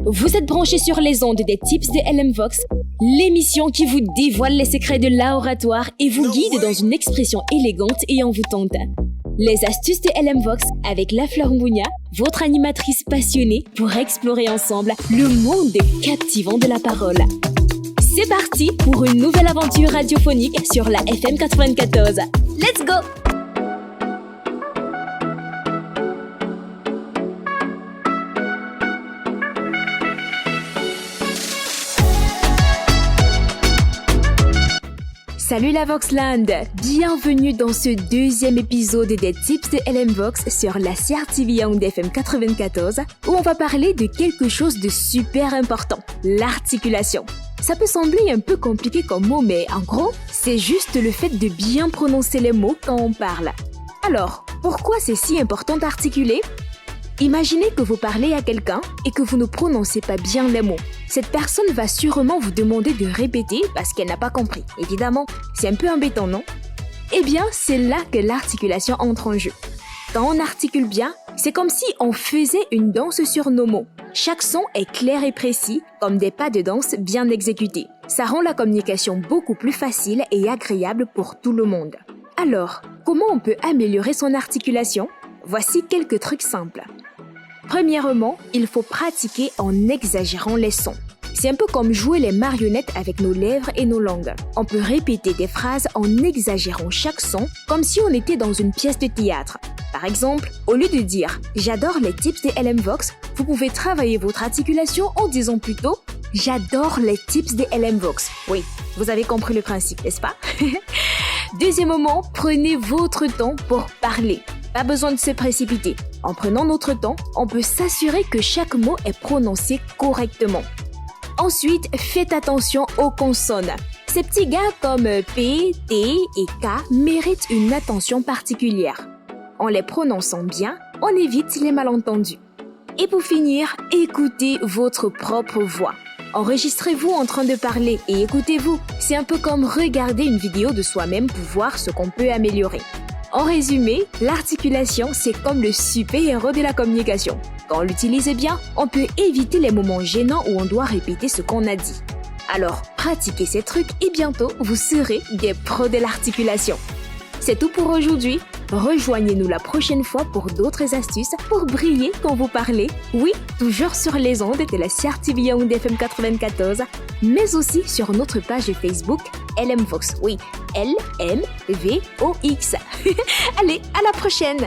Vous êtes branchés sur les ondes des Tips de LM Vox, l'émission qui vous dévoile les secrets de l'art oratoire et vous guide dans une expression élégante et envoûtante. Les astuces de LM Vox avec La Fleur Mbounia, votre animatrice passionnée pour explorer ensemble le monde captivant de la parole. C'est parti pour une nouvelle aventure radiophonique sur la FM 94. Let's go! Salut la Voxland! Bienvenue dans ce deuxième épisode des Tips de LM Vox sur la CRTV FM 94 où on va parler de quelque chose de super important, l'articulation. Ça peut sembler un peu compliqué comme mot, mais en gros, c'est juste le fait de bien prononcer les mots quand on parle. Alors, pourquoi c'est si important d'articuler? Imaginez que vous parlez à quelqu'un et que vous ne prononcez pas bien les mots. Cette personne va sûrement vous demander de répéter parce qu'elle n'a pas compris. Évidemment, c'est un peu embêtant, non? Eh bien, c'est là que l'articulation entre en jeu. Quand on articule bien, c'est comme si on faisait une danse sur nos mots. Chaque son est clair et précis, comme des pas de danse bien exécutés. Ça rend la communication beaucoup plus facile et agréable pour tout le monde. Alors, comment on peut améliorer son articulation? Voici quelques trucs simples. Premièrement, il faut pratiquer en exagérant les sons. C'est un peu comme jouer les marionnettes avec nos lèvres et nos langues. On peut répéter des phrases en exagérant chaque son, comme si on était dans une pièce de théâtre. Par exemple, au lieu de dire « J'adore les tips de LM Vox », vous pouvez travailler votre articulation en disant plutôt « J'adore les tips de LM Vox ». Oui, vous avez compris le principe, n'est-ce pas? Deuxièmement, prenez votre temps pour parler. Pas besoin de se précipiter. En prenant notre temps, on peut s'assurer que chaque mot est prononcé correctement. Ensuite, faites attention aux consonnes. Ces petits gars comme P, T et K méritent une attention particulière. En les prononçant bien, on évite les malentendus. Et pour finir, écoutez votre propre voix. Enregistrez-vous en train de parler et écoutez-vous. C'est un peu comme regarder une vidéo de soi-même pour voir ce qu'on peut améliorer. En résumé, l'articulation, c'est comme le super-héros de la communication. Quand on l'utilise bien, on peut éviter les moments gênants où on doit répéter ce qu'on a dit. Alors, pratiquez ces trucs et bientôt, vous serez des pros de l'articulation. C'est tout pour aujourd'hui. Rejoignez-nous la prochaine fois pour d'autres astuces pour briller quand vous parlez. Oui, toujours sur les ondes de la CRTV FM 94, mais aussi sur notre page Facebook LM Vox. Oui, LMVOX. Allez, à la prochaine!